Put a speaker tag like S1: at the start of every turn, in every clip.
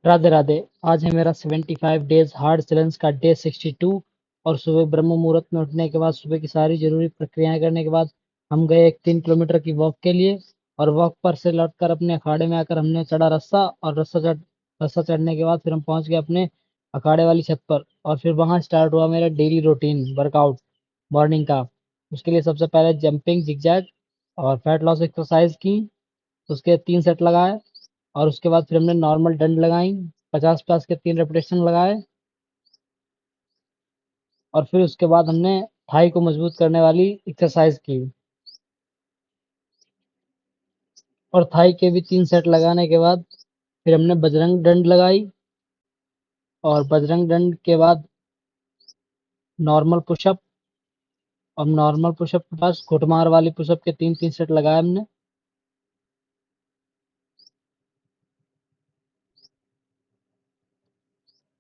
S1: राधे राधे। आज है मेरा 75 डेज हार्ड चैलेंज का डे 62। और सुबह ब्रह्म मुहूर्त में उठने के बाद सुबह की सारी जरूरी प्रक्रियाएं करने के बाद हम गए एक 3 किलोमीटर की वॉक के लिए। और वॉक पर से लौटकर अपने अखाड़े में आकर हमने चढ़ा रस्सा, और रस्सा चढ़ने के बाद फिर हम पहुंच गए अपने अखाड़े वाली छत पर। और फिर वहां स्टार्ट हुआ मेरा डेली रूटीन वर्कआउट मॉर्निंग का। उसके लिए सबसे पहले जंपिंग जिगजैग और फैट लॉस एक्सरसाइज की। उसके 3 सेट लगाए। और उसके बाद फिर हमने नॉर्मल डंड लगाई, 50-50 के 3 रेपिटेशन लगाए। और फिर उसके बाद हमने थाई को मजबूत करने वाली एक्सरसाइज की। और थाई के भी 3 सेट लगाने के बाद फिर हमने बजरंग दंड लगाई। और बजरंग दंड के बाद नॉर्मल पुशअप। और नॉर्मल पुशअप के पास घुटमार वाली पुशअप के 3-3 सेट लगाए हमने।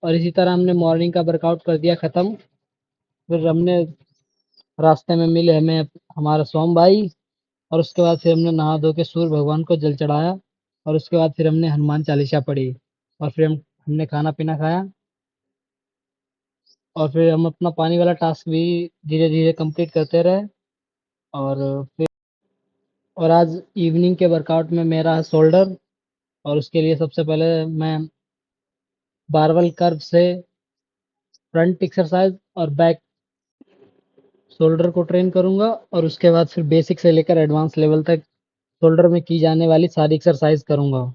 S1: और इसी तरह हमने मॉर्निंग का वर्कआउट कर दिया खत्म। फिर हमने रास्ते में मिले हमें हमारा सोम भाई। और उसके बाद फिर हमने नहा धो के सूर्य भगवान को जल चढ़ाया। और उसके बाद फिर हमने हनुमान चालीसा पढ़ी। और फिर हमने खाना पीना खाया। और फिर हम अपना पानी वाला टास्क भी धीरे धीरे कंप्लीट करते रहे। और फिर और आज इवनिंग के वर्कआउट में मेरा है शोल्डर। और उसके लिए सबसे पहले मैं बारबल कर्व से फ्रंट एक्सरसाइज और बैक शोल्डर को ट्रेन करूंगा। और उसके बाद फिर बेसिक से लेकर एडवांस लेवल तक शोल्डर में की जाने वाली सारी एक्सरसाइज करूंगा।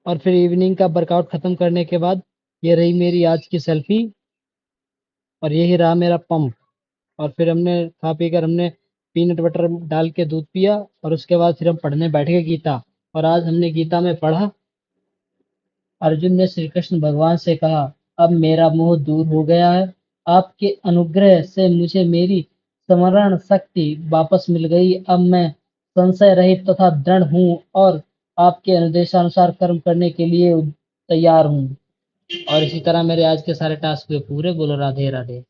S1: और फिर इवनिंग का वर्कआउट खत्म करने के बाद ये रही मेरी आज की सेल्फी और यही रहा मेरा पंप। और फिर हमने खा पी कर हमने पीनट बटर डाल के दूध पिया और उसके बाद फिर हम पढ़ने बैठ गए गीता। और आज हमने गीता में पढ़ा, अर्जुन ने श्री कृष्ण भगवान से कहा, अब मेरा मोह दूर हो गया है। आपके अनुग्रह से मुझे मेरी स्मरण शक्ति वापस मिल गई। अब मैं संशय रहित तथा दृढ़ हूँ और आपके निर्देशानुसार कर्म करने के लिए तैयार हूँ। और इसी तरह मेरे आज के सारे टास्क हुए पूरे। बोलो राधे राधे।